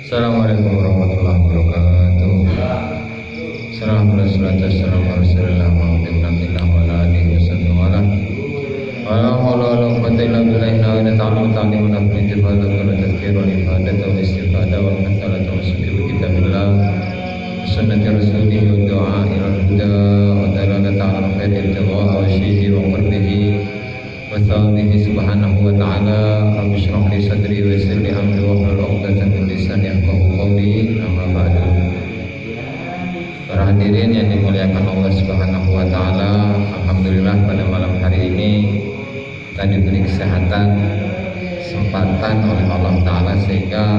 Assalamualaikum warahmatullahi wabarakatuh. Assalamualaikum warahmatullahi subhanahu wa ta'ala. Rabbi shrah li sadri wa yassir li amri wahlul 'uqdatam min lisani yafqahu qawli. Amma ba'du. Para hadirin yang dimuliakan Allah Subhanahu wa taala, alhamdulillah pada malam hari ini kita diberi kesehatan, kesempatan oleh Allah taala sehingga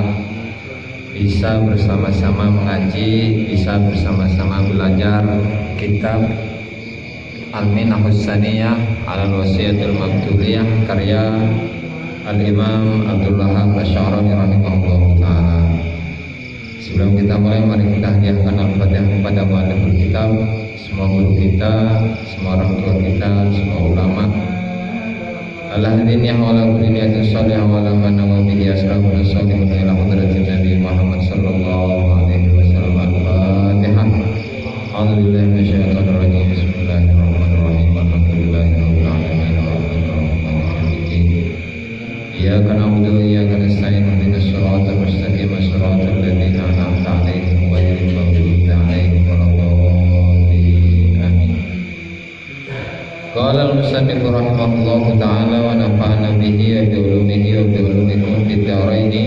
bisa bersama-sama mengaji, bisa bersama-sama belajar kitab Al-Minahus Saniyah Alal Wasiyatul Maktubiyah karya Al-Imam Abdul Wahhab Asy'arani rahimahullah ta'ala. Sebelum kita mulai, mari kita hadiahkan Al-Fatihah kepada mualliful kitab, semua guru kita, semua orang tua kita, semua ulama. Al-Hadin yang wala kulliyatin salihah wala manna bihi asrabun salihun ila hadratin Nabi Muhammad sallallahu alaihi wasallam. Al-Fatihah. A'udzubillahi minasyaitonir rajim. Bismillahirrahmanirrahim. Alhamdulillahirabbil alamin. Iyyaka na'budu wa iyyaka nasta'in. Ihdinas siratal mustaqim. Siratal ladzina an'amta 'alaihim ghairil maghdubi 'alaihim waladdallin. Amin. Qala al-musannif rahimahullahu ta'ala wa nafa'ana bihi wa bi ulumihi wa bi ulumikum fid dharaini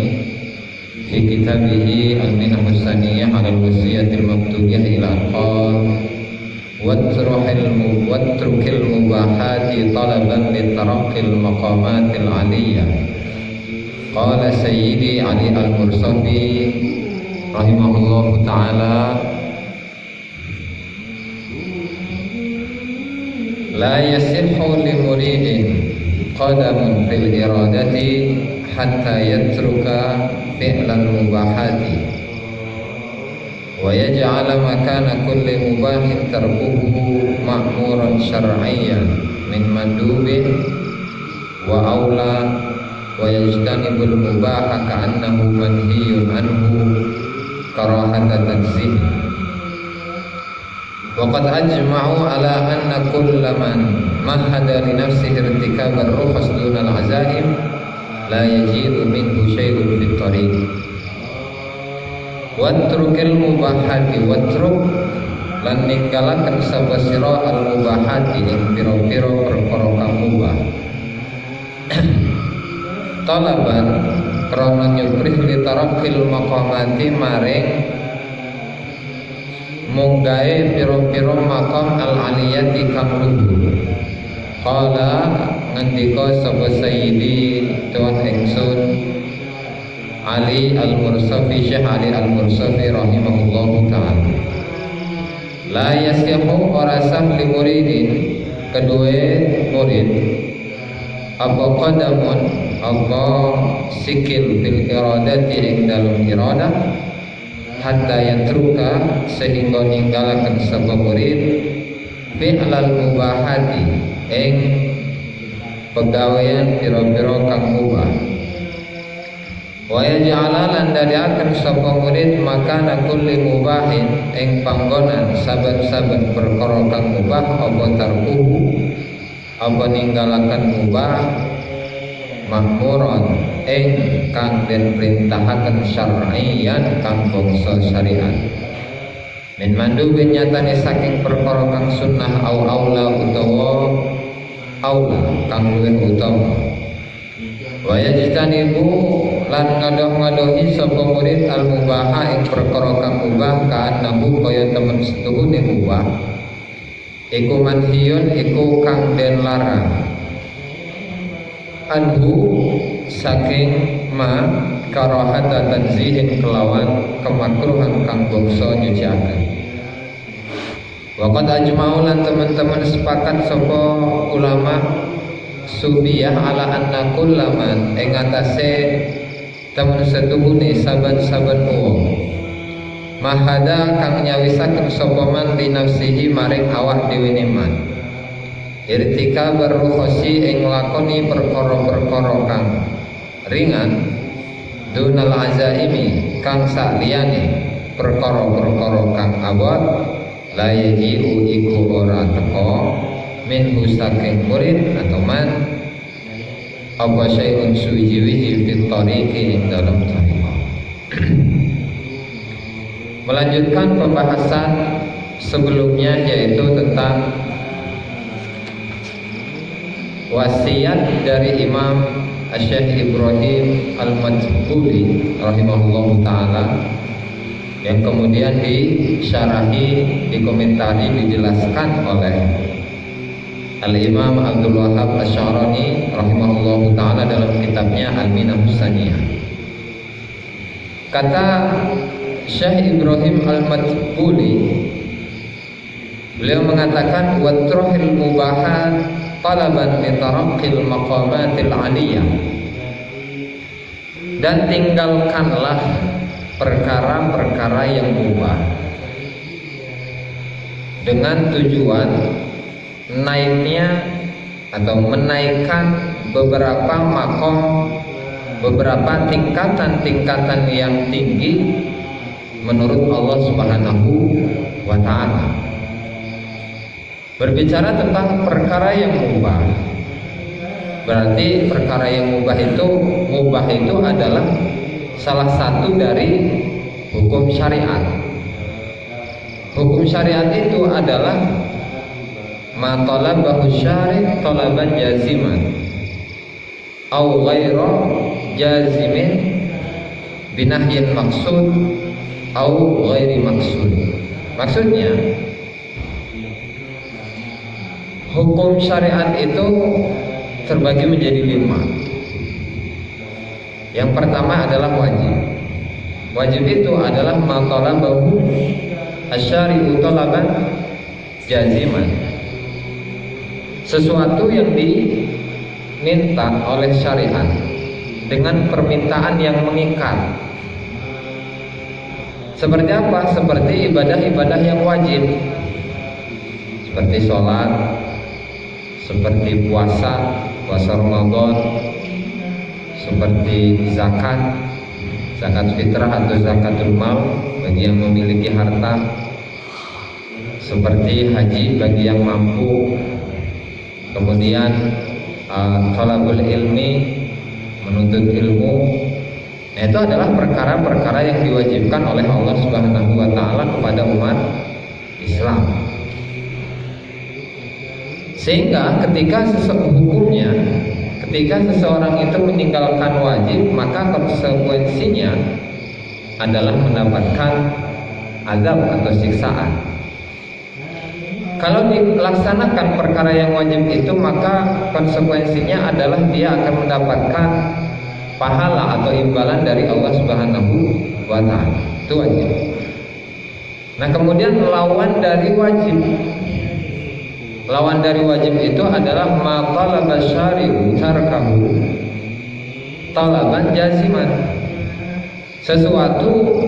fi kitabihi Al-Minahus Saniyah 'alal Wasiyatil Maktubiyah ila qala watrukil mubahati talaban litaraqqil maqamatil aliyah. Qala Sayyidi Ali Al-Mursafi rahimahullahu ta'ala, la yasihhu li muridin qadamun fil iradati hatta yatruka fi'lal mubahati wa yaj'ala makana kulli mubahin tarkuhu ma'muran syar'iyyan min mandubin wa aula wa yajtanibul mubaha ka'annahu manhiyun anhu karahata tanzih. Wa qad ajma'u ala anna kulla man mahada li nafsihi irtikab ar-rukhas duna al-azaim la yajidu minhu syai'un fit tariq. Watrukil mubahati, watruk lan ninggalaken sabasira al mubahati ing pira-pira perkara kang mubah. Talaban krana nyukrih li tarakil maqamati maring munggahe pira-pira maqam al aliyati kang luhur. Qala ngendika sapa Sayyidi tuan ingsun Ali Al-Mursafi, Syekh Ali Al-Mursafi rahimahullahu ta'ala, la yasihu ora sah li muridin kedua murid apa qadamun apa sikil fil iradati ing dalam iradah hatta yatruka sehingga ninggalaken sapa murid fi'lal mubahati ing pegawean pira-pira kang mubah. Wa yaj'ala lan dadiaken sapa murid makana kulli mubahin ing panggonan saben-saben perkara kang mubah apa tarkuhu apa ninggalaken mubah makmuron ing kang den perintahaken syar'iyyan kang bangsa syariat min mandubin nyatane saking perkara kang sunnah au aula utawa aula kang luwih utama. Wa yajtanibu lan ngadoh-ngadohi sapa murid al-mubaha ing perkara kang mubah kaanahu kaya temen setuhune mubah iku manhiyun iku kang den larang anhu saking ma karahata tanzihin kelawan kemakruhan kang bangsa nyuciaken. Wa qad ajma'u lan teman-teman sepakat sapa ulama subiyah ala anna kullaman ing atase temen setuhune saben-saben wong mahada kang nyawisaken sapa man li nafsihi maring awak dhewe man irtika berrukhsi ing lakoni perkara-perkara kang ringan dunal azaimi kang saliyane perkara-perkara kang abot la yaji'u iku ora teko min saking murid atau man apa syai'un sujiwihi fit tariqi ing dalam tariqah. Melanjutkan pembahasan sebelumnya, yaitu tentang wasiat dari Imam Syekh Ibrahim Al-Madkhuli rahimahullahu ta'ala, yang kemudian disyarahi, dikomentari, dijelaskan oleh Al-Imam Abdul Wahab Asy-Sya'rani rahimahullahu ta'ala dalam kitabnya Al-Minah Husaniyah. Kata Syekh Ibrahim Al-Madkhuli, beliau mengatakan watrahil mubahat talaban li taraqqil maqamatil aliyah, dan tinggalkanlah perkara-perkara yang mubah dengan tujuan naiknya atau menaikkan beberapa makom, beberapa tingkatan-tingkatan yang tinggi menurut Allah Subhanahu wa ta'ala. Berbicara tentang perkara yang mubah, berarti perkara yang mubah itu adalah salah satu dari hukum syariat. Hukum syariat itu adalah ma talabahu syari' talaban jaziman au ghaira jazimin binahyin maksud au ghairi maksud. Maksudnya, hukum syariat itu terbagi menjadi 5. Yang pertama adalah wajib. Wajib itu adalah ma talabahu asy-syari'u talaban jaziman, sesuatu yang diminta oleh syariat dengan permintaan yang mengikat. Seperti apa? Seperti ibadah-ibadah yang wajib, seperti sholat, seperti puasa Ramadan, seperti zakat fitrah atau zakatul mal bagi yang memiliki harta, seperti haji bagi yang mampu, kemudian talabul ilmi, menuntut ilmu. Nah, itu adalah perkara-perkara yang diwajibkan oleh Allah Subhanahu wa ta'ala kepada umat Islam. Sehingga ketika seseorang itu meninggalkan wajib, maka konsekuensinya adalah mendapatkan azab atau siksaan. Kalau dilaksanakan perkara yang wajib itu, maka konsekuensinya adalah dia akan mendapatkan pahala atau imbalan dari Allah Subhanahu wa ta'ala. Itu wajib. Nah, kemudian lawan dari wajib itu adalah ma talaba syari'u tarkahu talaban jaziman, sesuatu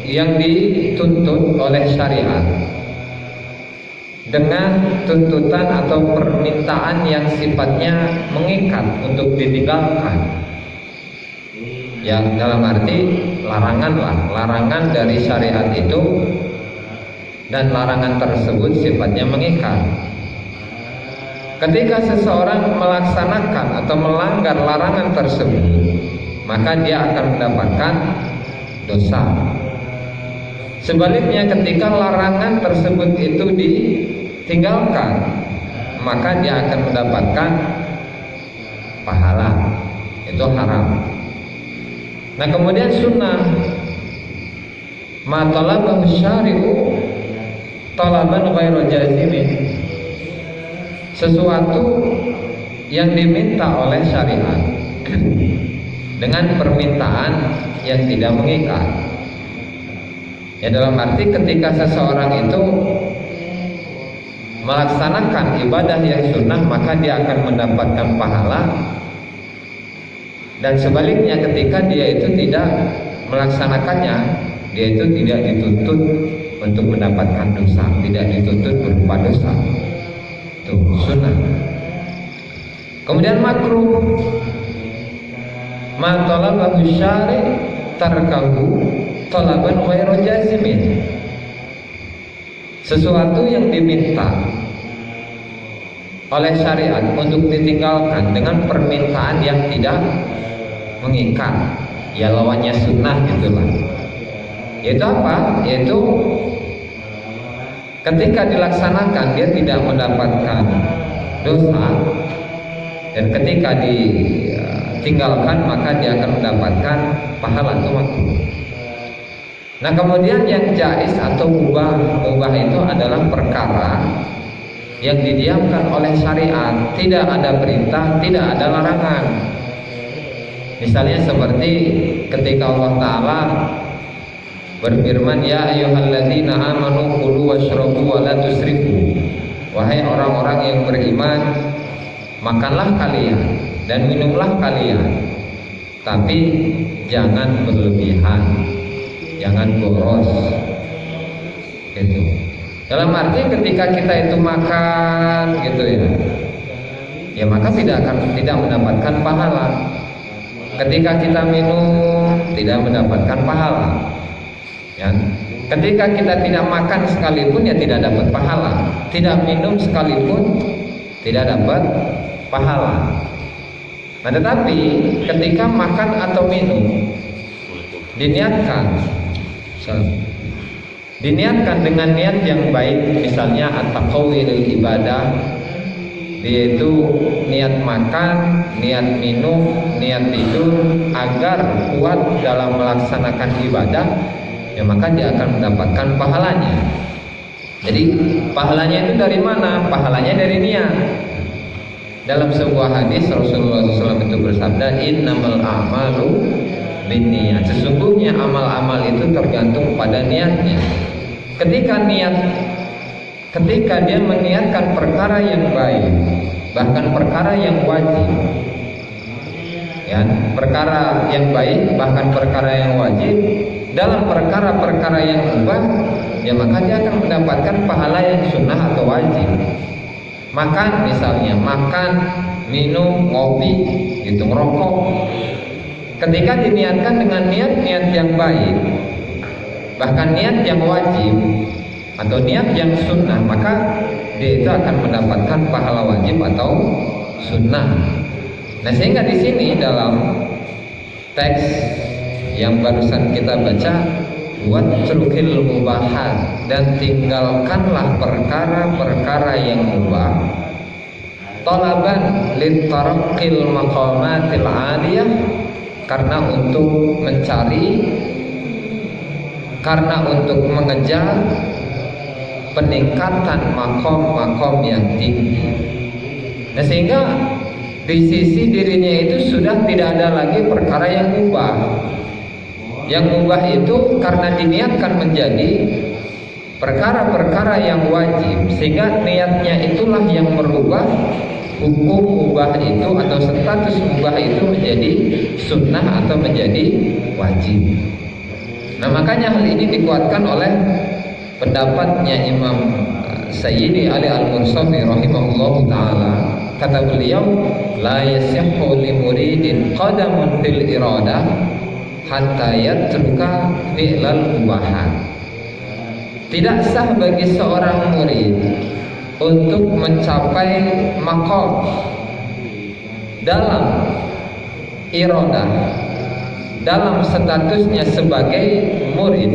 yang dituntut oleh syariat dengan tuntutan atau permintaan yang sifatnya mengikat untuk ditinggalkan. Ya, dalam arti larangan dari syariat itu, dan larangan tersebut sifatnya mengikat. Ketika seseorang melaksanakan atau melanggar larangan tersebut, maka dia akan mendapatkan dosa. Sebaliknya, ketika larangan tersebut itu ditinggalkan, maka dia akan mendapatkan pahala. Itu haram. Nah, kemudian sunnah, ma talabahu syari'u talaban ghairu jazimin, sesuatu yang diminta oleh syariat dengan permintaan yang tidak mengikat. Ya, dalam arti ketika seseorang itu melaksanakan ibadah yang sunnah, maka dia akan mendapatkan pahala. Dan sebaliknya, ketika dia itu tidak melaksanakannya, dia itu tidak dituntut untuk mendapatkan dosa, tidak dituntut berupa dosa. Itu sunnah. Kemudian makruh, ma talabahu syari' tarkahu talaban ghairu jazimin. Sesuatu yang diminta oleh syariat untuk ditinggalkan dengan permintaan yang tidak mengikat, ya lawannya sunnah gitulah. Yaitu apa? Yaitu ketika dilaksanakan dia tidak mendapatkan dosa, dan ketika ditinggalkan maka dia akan mendapatkan pahala atau makruh. Nah, kemudian yang jais atau mubah itu adalah perkara yang didiamkan oleh syariat, tidak ada perintah, tidak ada larangan. Misalnya seperti ketika Allah Ta'ala berfirman, ya ayyuhalladzina amanu kulu washrabu wa la tusrifu. Wahai orang-orang yang beriman, makanlah kalian dan minumlah kalian, tapi jangan berlebihan, jangan boros gitu. Dalam arti ketika kita itu makan gitu ya maka tidak mendapatkan pahala. Ketika kita minum tidak mendapatkan pahala, ya. Ketika kita tidak makan sekalipun ya tidak dapat pahala, tidak minum sekalipun tidak dapat pahala. Nah, tetapi ketika makan atau minum diniatkan dengan niat yang baik, misalnya at-taqawwilul ibadah, yaitu niat makan, niat minum, niat tidur agar kuat dalam melaksanakan ibadah, ya maka dia akan mendapatkan pahalanya. Jadi pahalanya itu dari mana? Pahalanya dari niat. Dalam sebuah hadis Rasulullah SAW itu bersabda, innamal a'malu binniyat. Sesungguhnya amal-amal itu tergantung pada niatnya. Ketika dia meniatkan perkara yang baik, bahkan perkara yang wajib, ya, perkara yang baik bahkan perkara yang wajib dalam perkara-perkara yang mubah, ya maka dia akan mendapatkan pahala yang sunnah atau wajib. Makan misalnya, makan, minum, ngopi, gitu, ngerokok. Ketika diniatkan dengan niat yang baik, bahkan niat yang wajib atau niat yang sunnah, maka dia itu akan mendapatkan pahala wajib atau sunnah. Nah, sehingga di sini dalam teks yang barusan kita baca, watrukil mubahat, dan tinggalkanlah perkara-perkara yang mubah, talaban litaraqqil maqamatil 'aliyah, karena untuk mengejar peningkatan makom-makom yang tinggi. Nah, sehingga di sisi dirinya itu sudah tidak ada lagi perkara yang mubah. Yang mubah itu karena diniatkan menjadi perkara-perkara yang wajib, sehingga niatnya itulah yang merubah hukum mubah itu atau status mubah itu menjadi sunnah atau menjadi wajib. Nah, makanya hal ini dikuatkan oleh pendapatnya Imam Sayyidi Ali Al-Mursafi rahimahullahu ta'ala. Kata beliau, la yasihhu li muridin qadamun fil iradah hatta yatruka fi'lal mubahat. Tidak sah bagi seorang murid untuk mencapai maqam dalam iradah, dalam statusnya sebagai murid,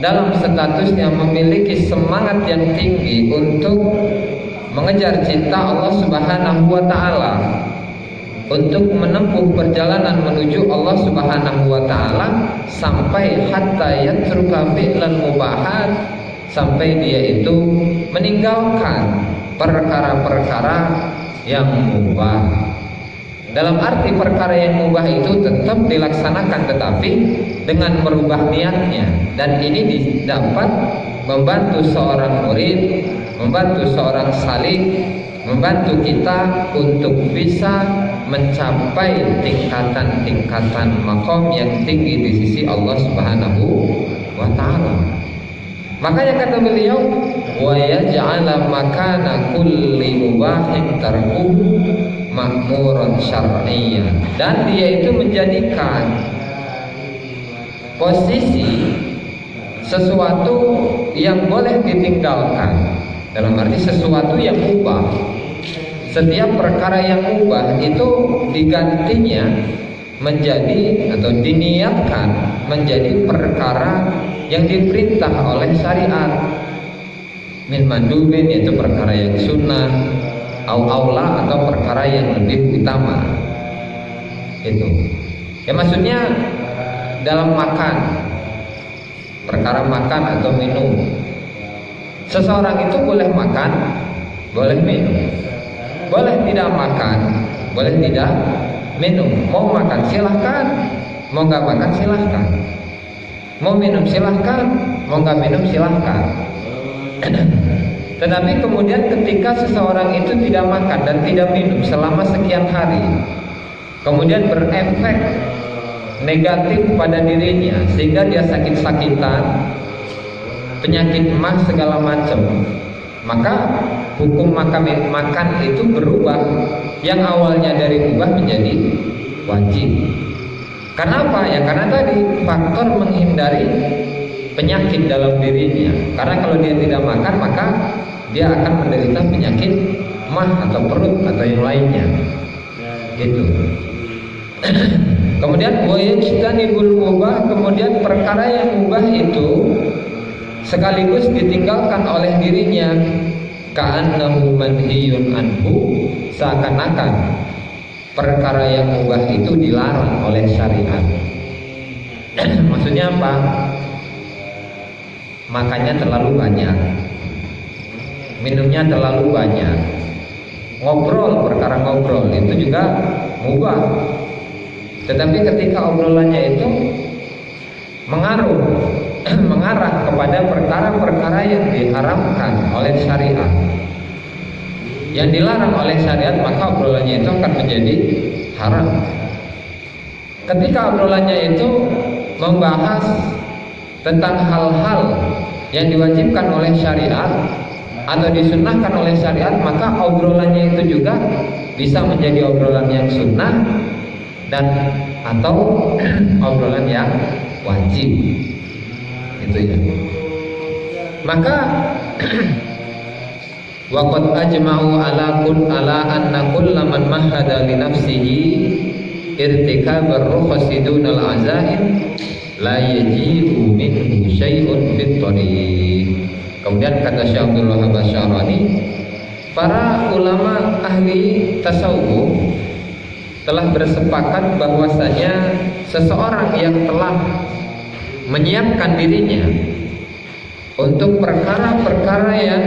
dalam statusnya memiliki semangat yang tinggi untuk mengejar cinta Allah Subhanahu wa ta'ala, untuk menempuh perjalanan menuju Allah Subhanahu wa ta'ala, sampai hatta yatruka fi'lan mubahat, sampai dia itu meninggalkan perkara-perkara yang mubah. Dalam arti perkara yang mubah itu tetap dilaksanakan, tetapi dengan merubah niatnya. Dan ini dapat membantu seorang murid, membantu seorang salik, membantu kita untuk bisa mencapai tingkatan-tingkatan makom yang tinggi di sisi Allah Subhanahu wa ta'ala. Makanya kata beliau, wa yaj'ala makana kulli mubahin tarkuhu ma'muran syar'iyyan, dan dia itu menjadikan posisi sesuatu yang boleh ditinggalkan, dalam arti sesuatu yang mubah. Setiap perkara yang mubah itu digantinya menjadi atau diniatkan menjadi perkara yang diperintah oleh syariat. Min mandubin, yaitu perkara yang sunnah, au aula, atau perkara yang lebih utama. Itu ya, maksudnya dalam makan, perkara makan atau minum. Seseorang itu boleh makan, boleh minum, boleh tidak makan, boleh tidak minum. Mau makan silahkan, mau nggak makan silahkan, mau minum silahkan, mau nggak minum silahkan. Tetapi kemudian ketika seseorang itu tidak makan dan tidak minum selama sekian hari, kemudian berefek negatif pada dirinya sehingga dia sakit-sakitan, penyakit emah segala macam, maka hukum makan itu berubah. Yang awalnya dari mubah menjadi wajib. Karena apa? Ya karena tadi faktor menghindari penyakit dalam dirinya. Karena kalau dia tidak makan, maka dia akan menderita penyakit emah atau perut atau yang lainnya. Gitu. Kemudian wajtanibul mubah, kemudian perkara yang mubah itu sekaligus ditinggalkan oleh dirinya, ka'annahu manhiyun anhu, seakan-akan perkara yang mubah itu dilarang oleh syariat. Maksudnya apa? Makannya terlalu banyak, minumnya terlalu banyak, ngobrol, perkara ngobrol itu juga mubah. Tetapi ketika obrolannya itu mengarah kepada perkara-perkara yang diharamkan oleh syariat, yang dilarang oleh syariat, maka obrolannya itu akan menjadi haram. Ketika obrolannya itu membahas tentang hal-hal yang diwajibkan oleh syariat atau disunnahkan oleh syariat, maka obrolannya itu juga bisa menjadi obrolan yang sunnah dan atau obrolan yang wajib. Itu ya. Maka waqad ajma'u ala anna kullaman mahada li nafsihi irtikabar rukhsi dunal azaim la yaji'u minhu syai'un fit thariq. Kemudian kata Syekh Abdul Wahhab Asy-Syarani, para ulama ahli tasawuf telah bersepakat bahwasanya seseorang yang telah menyiapkan dirinya untuk perkara-perkara yang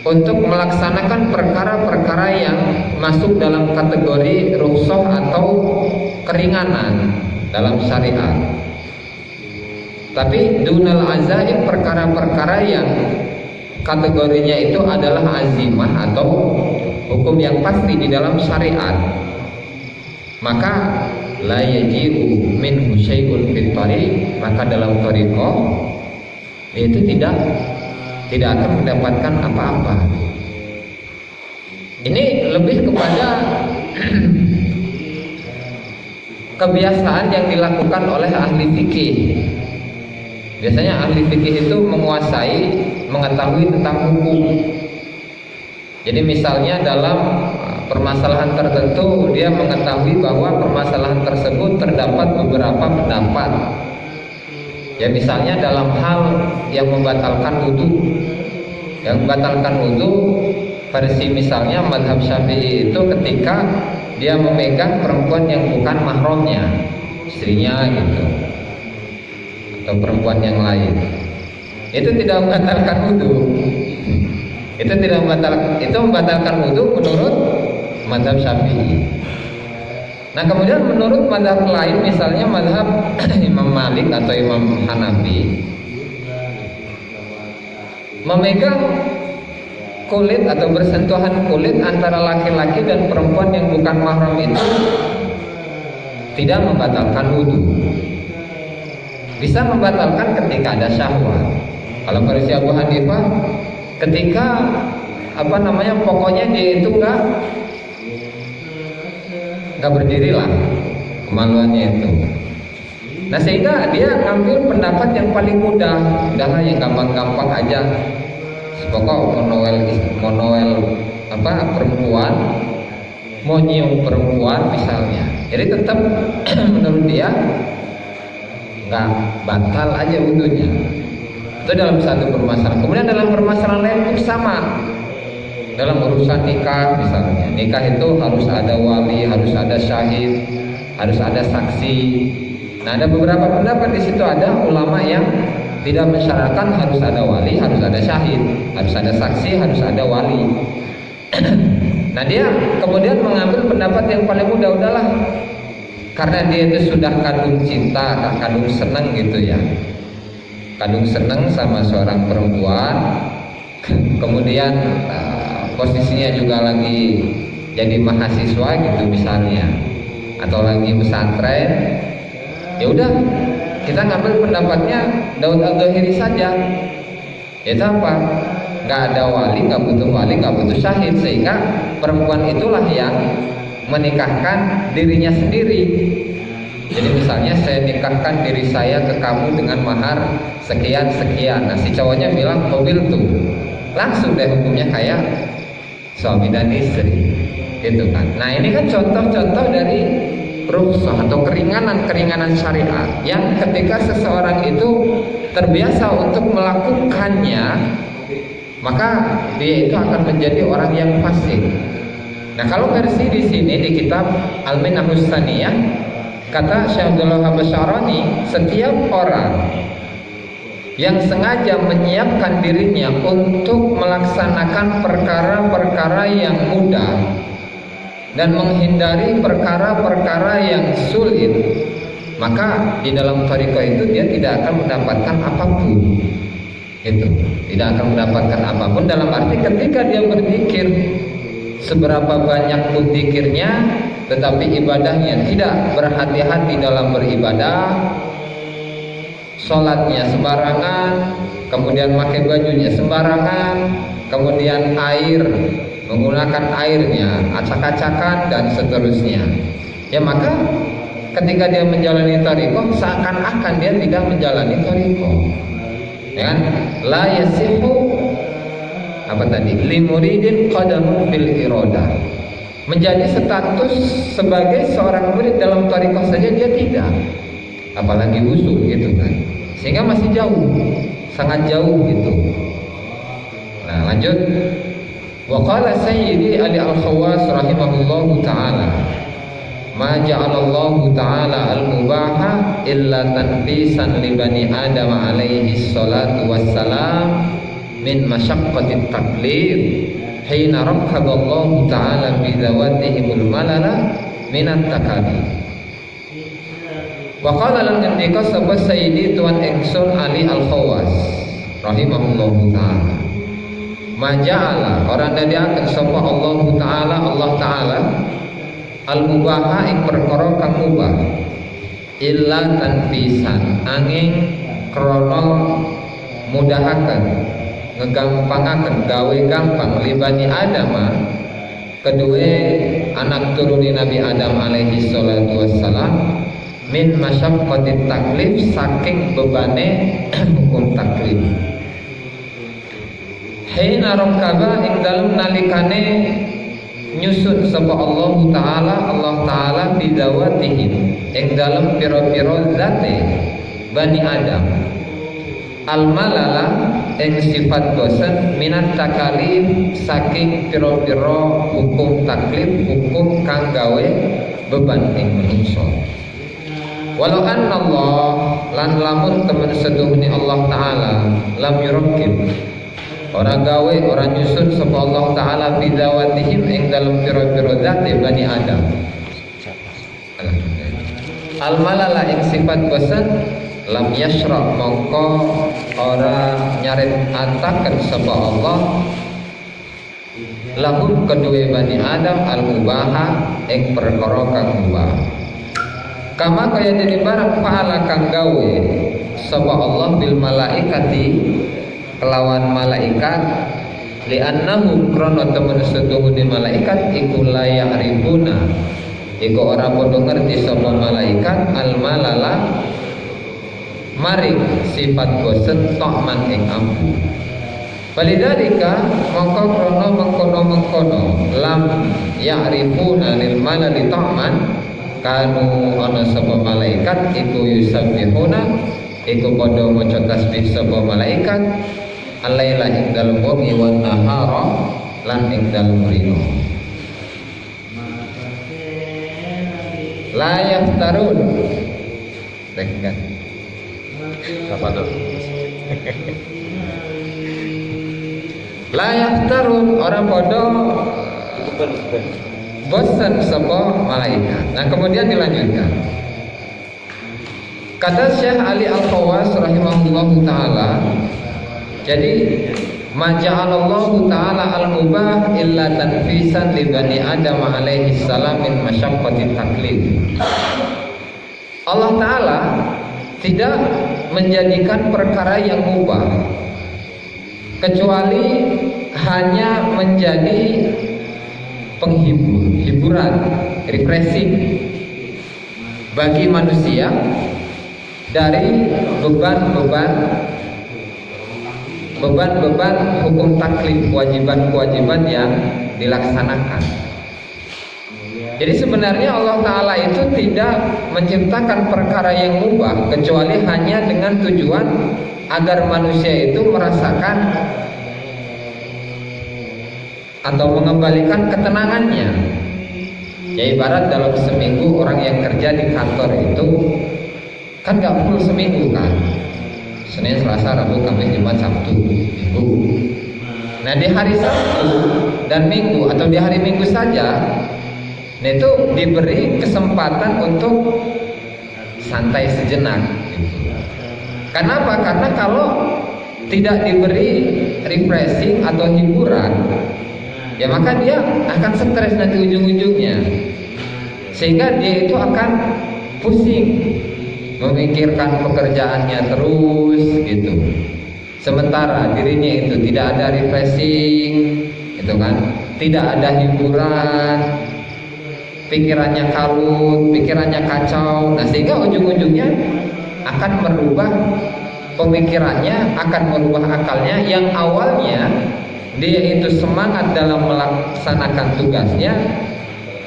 untuk melaksanakan perkara-perkara yang masuk dalam kategori rukhsah atau keringanan dalam syariat. Tapi dunal azaim, perkara-perkara yang kategorinya itu adalah azimah atau hukum yang pasti di dalam syariat, maka la yaji'u minhu syai'un fit thariq, maka dalam thariqah itu tidak akan mendapatkan apa-apa. Ini lebih kepada kebiasaan yang dilakukan oleh ahli fikih. Biasanya ahli fikih itu mengetahui tentang hukum. Jadi misalnya dalam permasalahan tertentu dia mengetahui bahwa permasalahan tersebut terdapat beberapa pendapat. Ya misalnya dalam hal yang membatalkan wudu. Yang membatalkan wudu versi misalnya mazhab Syafi'i itu ketika dia memegang perempuan yang bukan mahramnya, istrinya gitu, atau perempuan yang lain, itu tidak membatalkan wudu. Itu membatalkan wudu menurut mazhab Syafi'i. Nah kemudian menurut mazhab lain, misalnya mazhab Imam Malik atau Imam Hanafi, memegang kulit atau bersentuhan kulit antara laki-laki dan perempuan yang bukan mahram itu tidak membatalkan wudu. Bisa membatalkan ketika ada syahwat. Kalau versi Abu Hanifah, ketika pokoknya dia itu nggak berdiri lah, kemaluannya itu. Nah sehingga dia ngambil pendapat yang paling mudah, udahlah yang gampang-gampang aja. Pokok monoel perempuan, mau nyium perempuan misalnya. Jadi tetap menurut dia nggak batal aja wudunya. Itu dalam satu permasalahan. Kemudian dalam permasalahan lain pun sama. Dalam urusan nikah misalnya, nikah itu harus ada wali, harus ada syahid, harus ada saksi. Nah ada beberapa pendapat di situ, ada ulama yang tidak mensyaratkan harus ada wali, harus ada syahid, harus ada saksi, harus ada wali. Nah dia kemudian mengambil pendapat yang paling mudah, udahlah karena dia itu sudah kadung cinta, kadung seneng gitu ya, kadung seneng sama seorang perempuan, kemudian posisinya juga lagi jadi mahasiswa gitu misalnya, atau lagi pesantren, ya udah kita ngambil pendapatnya Daud Al-Dhahiri saja. Itu apa? Nggak ada wali, nggak butuh wali, nggak butuh syahid, sehingga perempuan itulah yang menikahkan dirinya sendiri. Jadi misalnya saya nikahkan diri saya ke kamu dengan mahar sekian sekian. Nah si cowoknya bilang mobil tuh, langsung deh hukumnya kayak suami dan istri, gitu kan. Nah ini kan contoh-contoh dari rukhsah atau keringanan syariat yang ketika seseorang itu terbiasa untuk melakukannya, maka dia itu akan menjadi orang yang fasik. Nah kalau versi di sini di kitab Al-Minhajus Tsaniyah, kata Syekh Abdullah Al-Basyarani, setiap orang yang sengaja menyiapkan dirinya untuk melaksanakan perkara-perkara yang mudah dan menghindari perkara-perkara yang sulit, maka di dalam thariqah itu dia tidak akan mendapatkan apapun. Itu tidak akan mendapatkan apapun dalam arti ketika dia berzikir, seberapa banyak pun zikirnya, tetapi ibadahnya tidak berhati-hati dalam beribadah, sholatnya sembarangan, kemudian pakai bajunya sembarangan, kemudian menggunakan airnya acak-acakan dan seterusnya, ya maka ketika dia menjalani thariqah seakan-akan dia tidak menjalani thariqah, ya kan? La yasihu limuridin qadamun fil iradah, menjadi status sebagai seorang murid dalam thariqah saja dia tidak, apalagi wusu gitu kan, sehingga masih jauh, sangat jauh gitu. Nah lanjut, wa qala sayyidi Ali Al-Khawas rahimahullahu ta'ala, ma ja'alallahu ta'ala al-mubaha illa tanfisan li bani Adam alaihi salatu wassalam min masyaqqatit taklif hina rakkaballahu ta'ala bi zawatihimul malala minat takalif. Wa qala lan ngendika sapa sayyidi tuan ingsun Ali Al-Khawas rahimahullahu ta'ala, maja'ala orang dadi akan sapa Allah Ta'ala al-mubaha ing perkara kang mubah illa tanfisan angin krana mudahaken ngegampangaken gawe gampang libani Adam kedue anak turuni Nabi Adam alaihi salatu wassalam min masyaqqatit taklif saking bebane hukum taklif. Hina rakaba ing dalem nalikane nyusun sapa Allah Ta'ala bidawatihim ing dalem pira-pira zate Bani Adam al-malala ing sifat bosen minat takalif saking pira-pira hukum taklif, hukum kang gawe beban ing manungsa. Walau anna Allah lan lamun temen seduhni Allah Ta'ala lam yurakkib orang gawe, orang nyusun sapa Allah Ta'ala bidawatihim ing dalam pira-pira zate Bani Adam al-malala ing sifat bosan lam yasra mongko ora nyaret antaken sapa Allah lahum kedue Bani Adam al-mubaha ing perkara kang mubah kama kaya dene barang pahala kang gawe sapa Allah bil malaikati kelawan malaikat li'annahum krono temen setuhune malaikat iku la ya'rifuna iku ora padha ngerti sapa malaikat al malala maring sifat bosen ta'man ing ambu. Walidhalika mongko krono mengkono lam ya'rifuna lil malali ta'man kanu ana sapa malaikat iku yusabbihuna iku padha maca tasbih sapa malaikat alaila ing dalem wengi wan nahara lan ing dalem rino. La yaftarun tekan apa tuh? La yaftarun orang padha bosan sapa malaikat. Nah kemudian dilanjutkan. Kata Syekh Ali Al-Khawas rahimahullahu taala, jadi maja'alallahu ta'ala al-mubah illa tanfisan li bani Adam alaihi salam min masyaqqati taklid. Allah taala tidak menjadikan perkara yang mubah kecuali hanya menjadi penghibur, hiburan, refreshing bagi manusia dari beban-beban hukum taklif, kewajiban-kewajiban yang dilaksanakan. Jadi sebenarnya Allah Ta'ala itu tidak menciptakan perkara yang mubah kecuali hanya dengan tujuan agar manusia itu merasakan atau mengembalikan ketenangannya. Ya ibarat dalam seminggu orang yang kerja di kantor itu kan gak full seminggu kan, Senin, Selasa, Rabu, Kamis, Jumat, Sabtu, Minggu. Nah di hari Sabtu dan Minggu atau di hari Minggu saja, nah itu diberi kesempatan untuk santai sejenak. Kenapa? Karena kalau tidak diberi refreshing atau hiburan, ya maka dia akan stres nanti ujung-ujungnya, sehingga dia itu akan pusing memikirkan pekerjaannya terus gitu. Sementara dirinya itu tidak ada refreshing, itu kan, tidak ada hiburan, pikirannya kalut, pikirannya kacau. Nah sehingga ujung-ujungnya akan merubah pemikirannya, akan merubah akalnya yang awalnya dia itu semangat dalam melaksanakan tugasnya,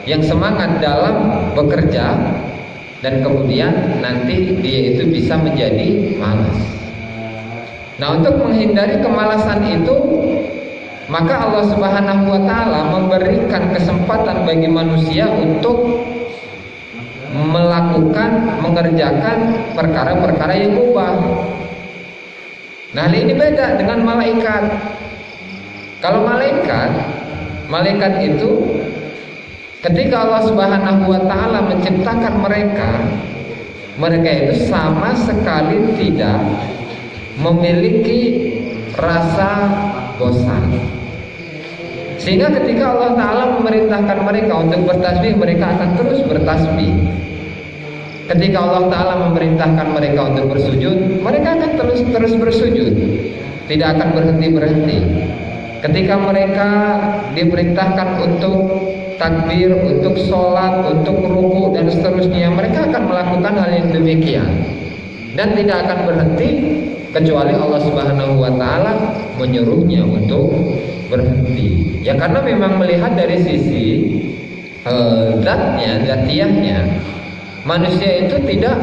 yang semangat dalam bekerja, dan kemudian nanti dia itu bisa menjadi malas. Nah untuk menghindari kemalasan itu, maka Allah Subhanahu wa Ta'ala memberikan kesempatan bagi manusia untuk mengerjakan perkara-perkara yang mubah. Nah hal ini beda dengan malaikat. Kalau malaikat itu ketika Allah Subhanahu wa Ta'ala menciptakan mereka itu sama sekali tidak memiliki rasa bosan. Sehingga ketika Allah Ta'ala memerintahkan mereka untuk bertasbih, mereka akan terus bertasbih. Ketika Allah Ta'ala memerintahkan mereka untuk bersujud, mereka akan terus bersujud, tidak akan berhenti. Ketika mereka diperintahkan untuk takbir, untuk sholat, untuk ruku dan seterusnya, mereka akan melakukan hal yang demikian dan tidak akan berhenti kecuali Allah Subhanahu wa Ta'ala menyuruhnya untuk berhenti. Ya karena memang melihat dari sisi zatiahnya, manusia itu tidak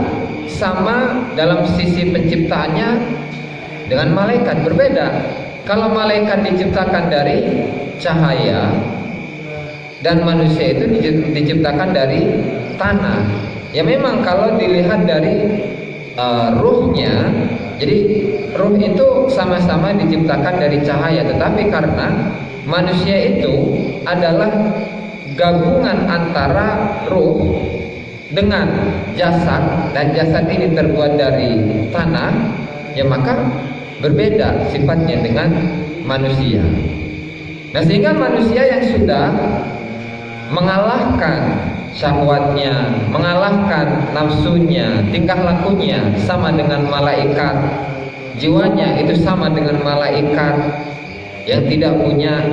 sama dalam sisi penciptaannya dengan malaikat, berbeda. Kalau malaikat diciptakan dari cahaya dan manusia itu diciptakan dari tanah. Ya memang kalau dilihat dari ruhnya, jadi ruh itu sama-sama diciptakan dari cahaya, tetapi karena manusia itu adalah gabungan antara ruh dengan jasad, dan jasad ini terbuat dari tanah, ya maka berbeda sifatnya dengan manusia. Nah sehingga manusia yang sudah mengalahkan syahwatnya, mengalahkan nafsunya, tingkah lakunya sama dengan malaikat, jiwanya itu sama dengan malaikat yang tidak punya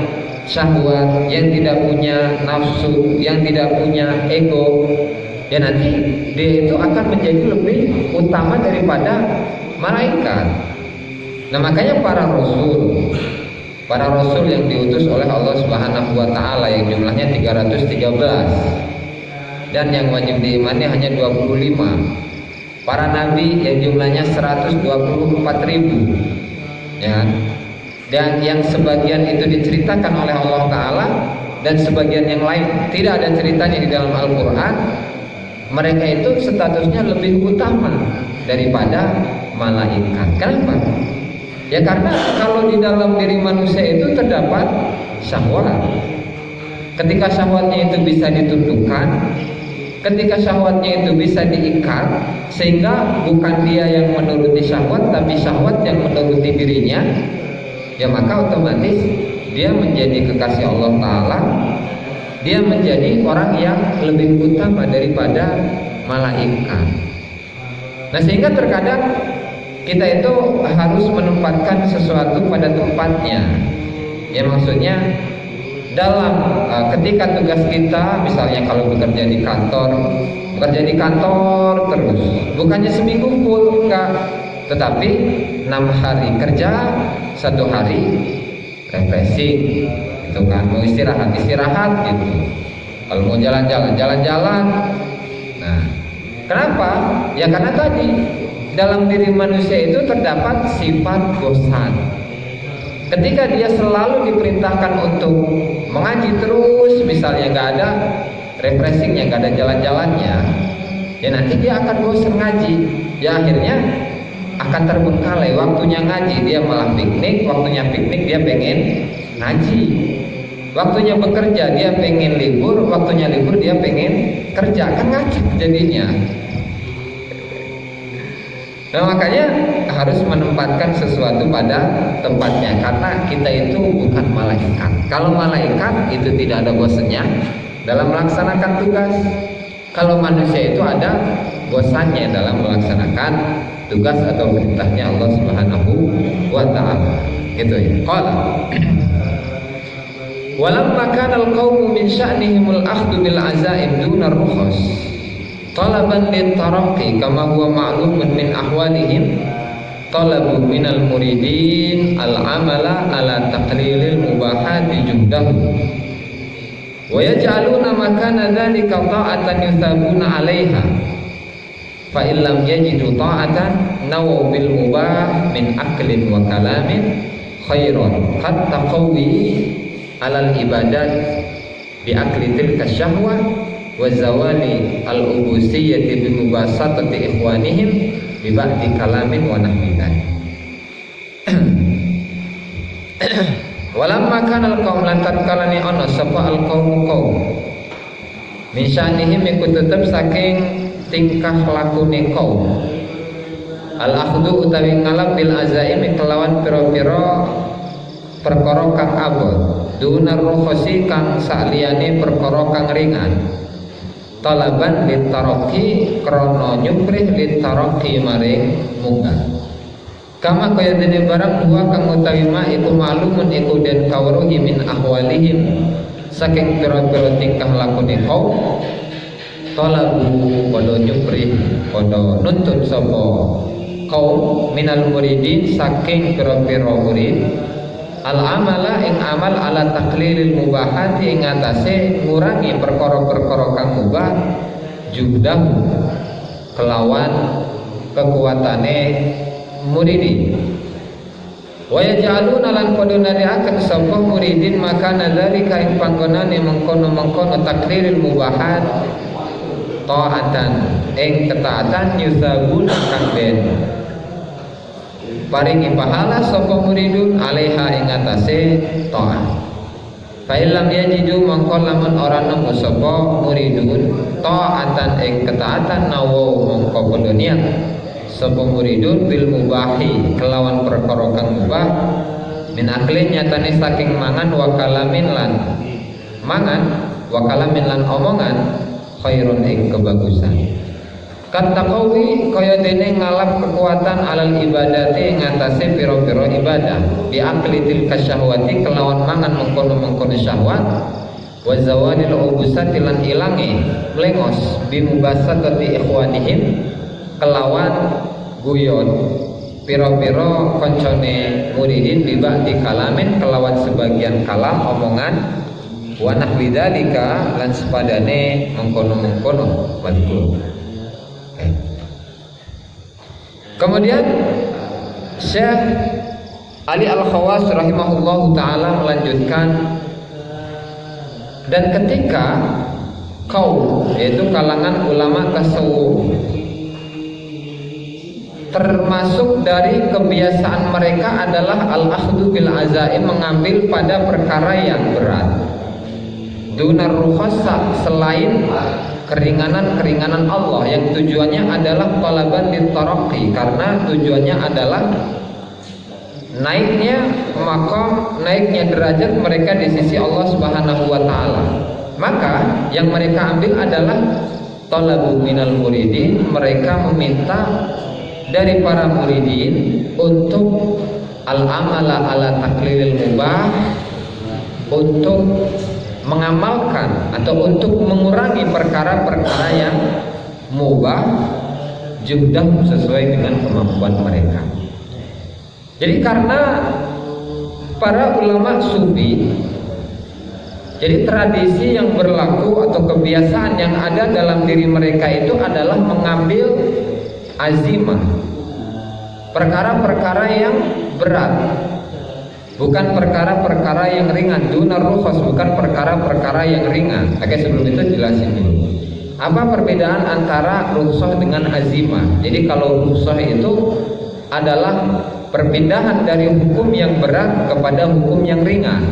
syahwat, yang tidak punya nafsu, yang tidak punya ego, ya nanti dia itu akan menjadi lebih utama daripada malaikat. Nah makanya para rasul yang diutus oleh Allah Subhanahu wa taala yang jumlahnya 313 dan yang wajib diimani hanya 25. Para nabi yang jumlahnya 124.000, ya kan? Dan yang sebagian itu diceritakan oleh Allah taala dan sebagian yang lain tidak ada ceritanya di dalam Al-Qur'an. Mereka itu statusnya lebih utama daripada malaikat. Kenapa? Ya karena kalau di dalam diri manusia itu terdapat syahwat. Ketika syahwatnya itu bisa ditundukkan, ketika syahwatnya itu bisa diikat, sehingga bukan dia yang menuruti syahwat, tapi syahwat yang menuruti dirinya, ya maka otomatis dia menjadi kekasih Allah Ta'ala. Dia menjadi orang yang lebih utama daripada malaikat. Nah sehingga terkadang kita itu harus menempatkan sesuatu pada tempatnya. Ya maksudnya dalam ketika tugas kita, misalnya kalau bekerja di kantor terus, bukannya seminggu full, enggak, tetapi 6 hari kerja, 1 hari refreshing, itu kan, mau istirahat gitu. Kalau mau jalan-jalan. Nah, kenapa? Ya karena tadi dalam diri manusia itu terdapat sifat bosan. Ketika dia selalu diperintahkan untuk mengaji terus, misalnya nggak ada refreshingnya, nggak ada jalan-jalannya, ya nanti dia akan bosan ngaji. Ya akhirnya akan terbengkalai. Waktunya ngaji dia malah piknik, waktunya piknik dia pengen ngaji. Waktunya bekerja dia pengen libur, waktunya libur dia pengen kerja, kan ngaji jadinya. Nah makanya harus menempatkan sesuatu pada tempatnya, karena kita itu bukan malaikat. Kalau malaikat itu tidak ada bosannya dalam melaksanakan tugas. Kalau manusia itu ada bosannya dalam melaksanakan tugas atau perintahnya Allah Subhanahu wa ta'ala. Gitu ya. Qala walamma kana al-qaumu min sya'nihimul akhdhu bil azaim duna rukhas talaban litaraqi kama huwa ma'lumun min ahwalihim talabu minal muridin al-amala ala taqlilil mubahati juhdahu wa yaj'aluna makana dhalika ta'atan yuthabuna 'alaiha fa illam yajidu ta'atan nawaw bil mubah min aklin wa kalamin khairan qad taqawi alal ibadat bi akli tilka syahwah wa zawali al ubusiyyati bi mubasatati ikhwanihim bi ba'di kalamin wa nahwidan. Walamma kana al qaum lan takalani ana sapa al qaum min sya'nihim iku tetep saking tingkah lakune kaum al akhdhu utawi ngalap bil azaimi kelawan pira-pira perkara kang abot dunar rukhasi kang saliyane perkara kang ringan talaban litaraqi krana nyuprih litaraqi maring munggah kama kaya dene barang dua kang utawi ma iku maklumun iku den kawruhi min ahwalihim saking pira-pira tingkah lakune kaum talabu padha nyuprih padha nuntut sapa kaum minal muridin saking pira-pira murid al-amala ing amal ala taqlilil mubahati ing atase ngurangi perkara-perkara kang mubah juhdahu kelawan kekuatane muridin wa yaj'aluna lan padha nariaken sapa muridin maka nadzalika ing panggonane mengkono-mengkono taqlilil mubahat ta'atan ing ketaatan yusabuna kang ben paringi pahala sapa muridun alaiha ing atase taat. Fa illam yajidu mangko lamun ora nemu sapa muridun taatan ing ketaatan nawa mangko padha niat sapa muridun bil mubahi kelawan perkara kang mubah min aklin nyatane saking mangan wa kalamin lan mangan wa kalamin lan omongan khairun ing kebagusan. Kataqawi kaya dene ngalap kekuatan alal ibadati ngatasi piro-piro ibadah bi akli tilka syahwati kelawan mangan mengkono-mengkono syahwat wa zawadil ubusati lan ilangi mlengos bi mubasatati ikhwanihim kelawan guyon piro-piro koncone muridin bi ba'di kalamin kelawan sebagian kalam omongan wa nahwi dzalika lan sepadane mengkono-mengkono madhkur. Kemudian Syekh Ali Al-Khawas rahimahullahu ta'ala melanjutkan, dan ketika kaum yaitu kalangan ulama tasawuf termasuk dari kebiasaan mereka adalah al-akhdhu bil azaim, mengambil pada perkara yang berat, dunar rukhasa, selain keringanan-keringanan Allah yang tujuannya adalah talaban litaraqi, karena tujuannya adalah naiknya maqam, naiknya derajat mereka di sisi Allah Subhanahu wa taala. Maka yang mereka ambil adalah talabu minal muridin, mereka meminta dari para muridin untuk al-amala ala taklilil mubah, untuk mengamalkan atau untuk mengurangi perkara-perkara yang mubah juhdah sesuai dengan kemampuan mereka. Jadi karena para ulama sufi, jadi tradisi yang berlaku atau kebiasaan yang ada dalam diri mereka itu adalah mengambil azimah, perkara-perkara yang berat, bukan perkara-perkara yang ringan. Dunar rukhas, bukan perkara-perkara yang ringan. Oke, sebelum itu jelasin dulu apa perbedaan antara rukhsah dengan azimah. Jadi kalau rukhsah itu adalah perpindahan dari hukum yang berat kepada hukum yang ringan.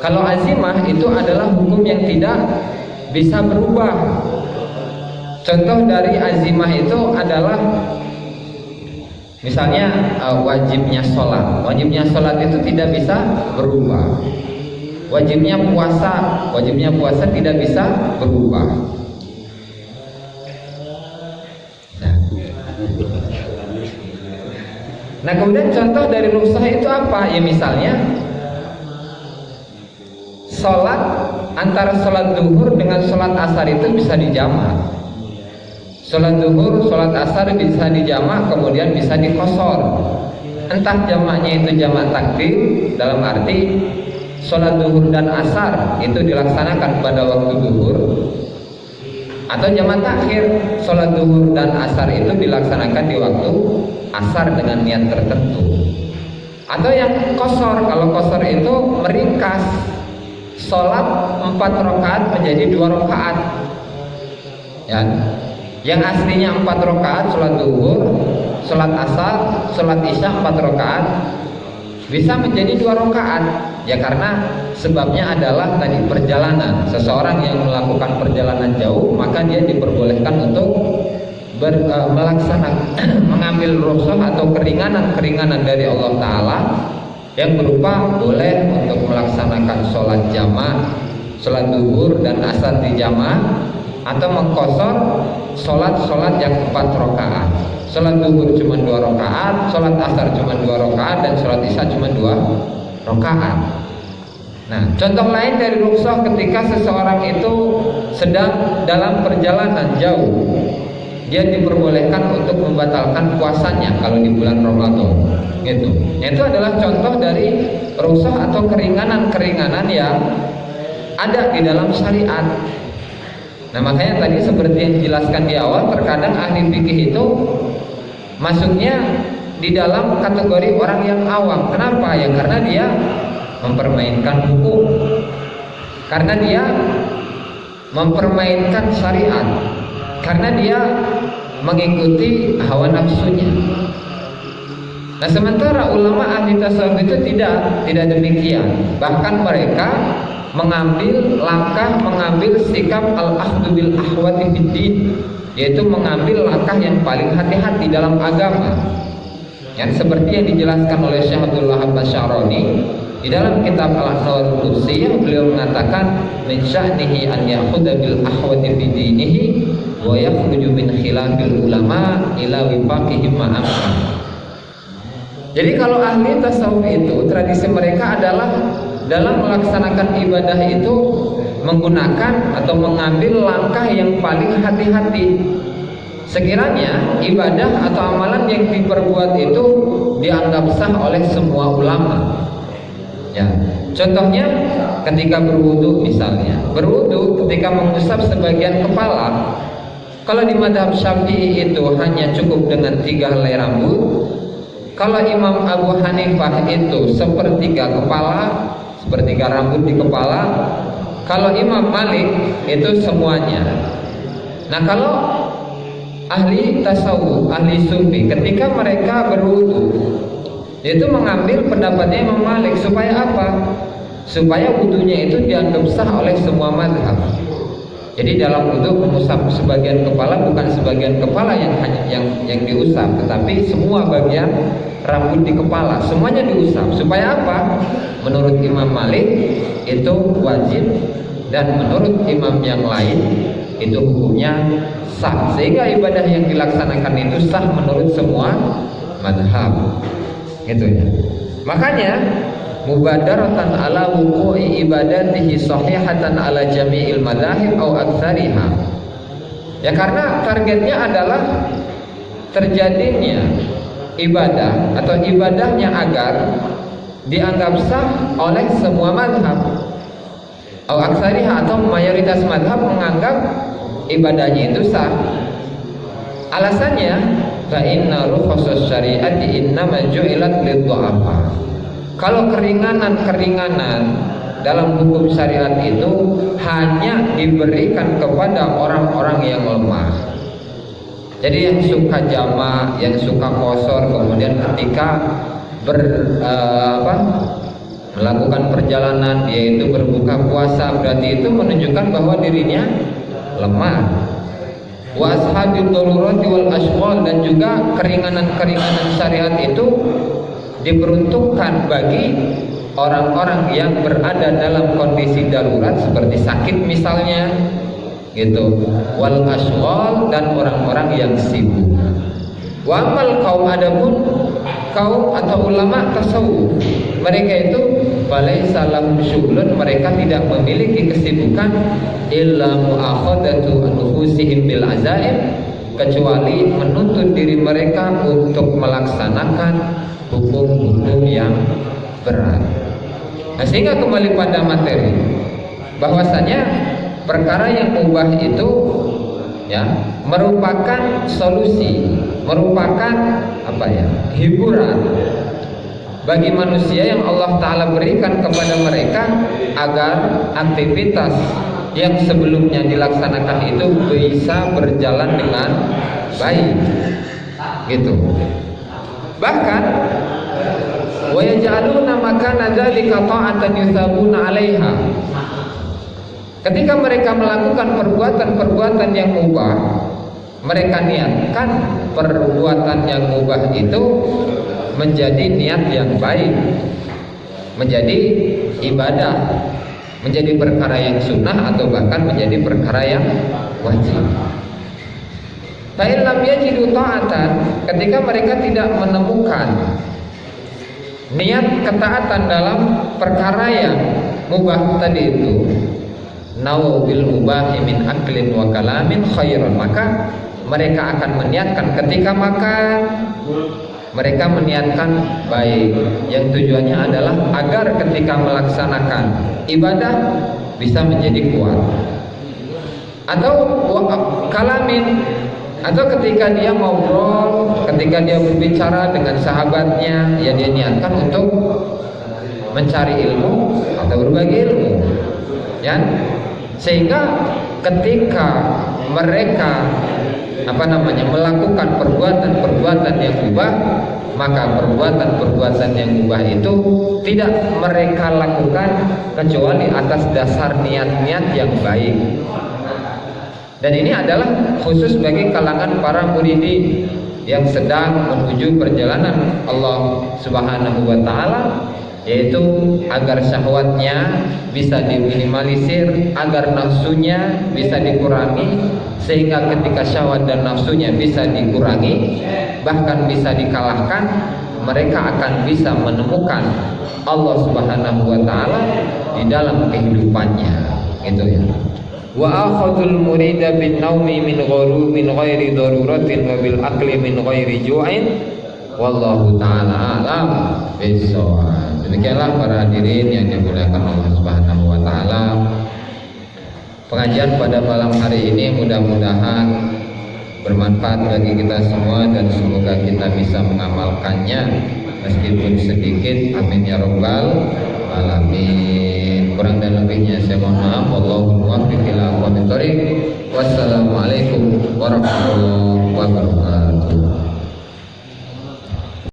Kalau azimah itu adalah hukum yang tidak bisa berubah. Contoh dari azimah itu adalah misalnya wajibnya sholat itu tidak bisa berubah. Wajibnya puasa tidak bisa berubah. Nah kemudian contoh dari rukhsah itu apa? Ya misalnya sholat, antara sholat zuhur dengan sholat asar itu bisa dijamak. Sholat zuhur, sholat asar bisa dijamak, kemudian bisa dikosor. Entah jamaknya itu jamak takdim, dalam arti sholat zuhur dan asar itu dilaksanakan pada waktu zuhur, atau jamak takhir, sholat zuhur dan asar itu dilaksanakan di waktu asar dengan niat tertentu. Atau yang kosor, kalau kosor itu meringkas sholat 4 rakaat menjadi 2 rakaat ya. Yang aslinya 4 rakaat sholat zuhur, sholat asar, sholat isya 4 rakaat bisa menjadi 2 rakaat. Ya karena sebabnya adalah tadi perjalanan. Seseorang yang melakukan perjalanan jauh maka dia diperbolehkan untuk melaksanakan mengambil rukhsah atau keringanan-keringanan dari Allah Ta'ala yang berupa boleh untuk melaksanakan sholat jamaah, sholat zuhur dan asar di jamaah, atau mengkosor sholat yang 4 rakaat. Sholat zuhur cuma 2 rakaat, sholat asar cuma 2 rakaat, dan sholat isya cuma 2 rakaat. Nah, contoh lain dari rukhsah ketika seseorang itu sedang dalam perjalanan jauh, dia diperbolehkan untuk membatalkan puasanya kalau di bulan Ramadan. Gitu. Itu adalah contoh dari rukhsah atau keringanan-keringanan yang ada di dalam syariat. Nah makanya tadi seperti yang dijelaskan di awal, terkadang ahli fikih itu masuknya di dalam kategori orang yang awam. Kenapa? Ya karena dia mempermainkan hukum, karena dia mempermainkan syariat, karena dia mengikuti hawa nafsunya. Nah sementara ulama ahli tasawuf itu tidak demikian. Bahkan mereka mengambil langkah, mengambil sikap al-akhdhu bil ahwati fiddin, yaitu mengambil langkah yang paling hati-hati dalam agama. Yang seperti yang dijelaskan oleh Syekh Abdul Wahab Asy'arani di dalam kitab Al-Anwarul Qudsiyah, beliau mengatakan min sya'nihi an ya'khudha bil ahwati fi dinihi wa yakhruju min khilafil ulama ila wifaqihim ma'amma. Jadi kalau ahli tasawuf itu tradisi mereka adalah dalam melaksanakan ibadah itu menggunakan atau mengambil langkah yang paling hati-hati. Sekiranya ibadah atau amalan yang diperbuat itu dianggap sah oleh semua ulama. Ya, contohnya ketika berwudu misalnya, berwudu ketika mengusap sebagian kepala. Kalau di mazhab Syafi'i itu hanya cukup dengan 3 helai rambut. Kalau Imam Abu Hanifah itu sepertiga kepala, sepertiga rambut di kepala. Kalau Imam Malik itu semuanya. Nah, kalau ahli tasawuf, ahli sufi, ketika mereka berwudu itu mengambil pendapatnya Imam Malik. Supaya apa? Supaya wudunya itu dianggap sah oleh semua mazhab. Jadi dalam wudu mengusap sebagian kepala bukan sebagian kepala yang diusap, tetapi semua bagian rambut di kepala semuanya diusap. Supaya apa? Menurut Imam Malik itu wajib, dan menurut imam yang lain itu hukumnya sah, sehingga ibadah yang dilaksanakan itu sah menurut semua mazhab. Gitu ya. Makanya mubadaratan ala wuqu'i ibadatihi sahihatan ala jami'il madzahib au aktsariha. Ya, karena targetnya adalah terjadinya ibadah atau ibadahnya agar dianggap sah oleh semua mazhab. Au aktsariha, atau mayoritas mazhab menganggap ibadahnya itu sah. Alasannya fa inna rukhsas syariati innama ju'ilat liddu'afa. Kalau keringanan-keringanan dalam hukum syariat itu hanya diberikan kepada orang-orang yang lemah. Jadi yang suka jamak, yang suka kosor, kemudian ketika melakukan perjalanan yaitu berbuka puasa, berarti itu menunjukkan bahwa dirinya lemah. Wa ashabil darurati wal ashghal, dan juga keringanan-keringanan syariat itu diperuntukkan bagi orang-orang yang berada dalam kondisi darurat seperti sakit misalnya, gitu. Wal ashghal, dan orang-orang yang sibuk. Wa amal kaum, adapun kaum atau ulama tasawuf, mereka itu falaisa lahum syughlun, mereka tidak memiliki kesibukan illa mu'akhadatu anfusihim bil azaim, kecuali menuntut diri mereka untuk melaksanakan hukum-hukum yang berat. Nah, sehingga kembali pada materi bahwasanya perkara yang mubah itu ya merupakan solusi, merupakan hiburan bagi manusia yang Allah Ta'ala berikan kepada mereka agar aktivitas yang sebelumnya dilaksanakan itu bisa berjalan dengan baik, gitu. Bahkan wa yaj'aluna makana dzalika ta'atan yusabuna 'alaiha. Ketika mereka melakukan perbuatan-perbuatan yang mubah, mereka niatkan perbuatan yang mubah itu menjadi niat yang baik, menjadi ibadah, menjadi perkara yang sunnah, atau bahkan menjadi perkara yang wajib. Fa'in lam yajidu ta'atan, ketika mereka tidak menemukan niat ketaatan dalam perkara yang mubah tadi itu, nawu bil mubahi min aklin wa kalamin khairan, maka mereka akan meniatkan ketika makan, mereka meniatkan baik, yang tujuannya adalah agar ketika melaksanakan ibadah bisa menjadi kuat. Atau kalamin, atau ketika dia ngobrol, ketika dia berbicara dengan sahabatnya, ya dia niatkan untuk mencari ilmu atau berbagi ilmu, ya. Sehingga ketika mereka melakukan perbuatan-perbuatan yang mubah, maka perbuatan-perbuatan yang mubah itu tidak mereka lakukan kecuali atas dasar niat-niat yang baik. Dan ini adalah khusus bagi kalangan para muridin yang sedang menuju perjalanan Allah Subhanahu wa Ta'ala, yaitu agar syahwatnya bisa diminimalisir, agar nafsunya bisa dikurangi, sehingga ketika syahwat dan nafsunya bisa dikurangi, bahkan bisa dikalahkan, mereka akan bisa menemukan Allah Subhanahu wa taala di dalam kehidupannya, gitu ya. Wa akhadul murida bin naumi min ghairi daruratin wa bil akli min ghairi ju'in wallahu taala alam bissawab. Demikianlah para hadirin yang dimuliakan Allah Subhanahu wa taala. Pengajian pada malam hari ini mudah-mudahan bermanfaat bagi kita semua dan semoga kita bisa mengamalkannya meskipun sedikit. Amin ya rabbal alamin. Kurang dan lebihnya saya mohon maaf. Wallahu muwaffiq ila aqwamit thoriq. Wassalamualaikum warahmatullahi wabarakatuh.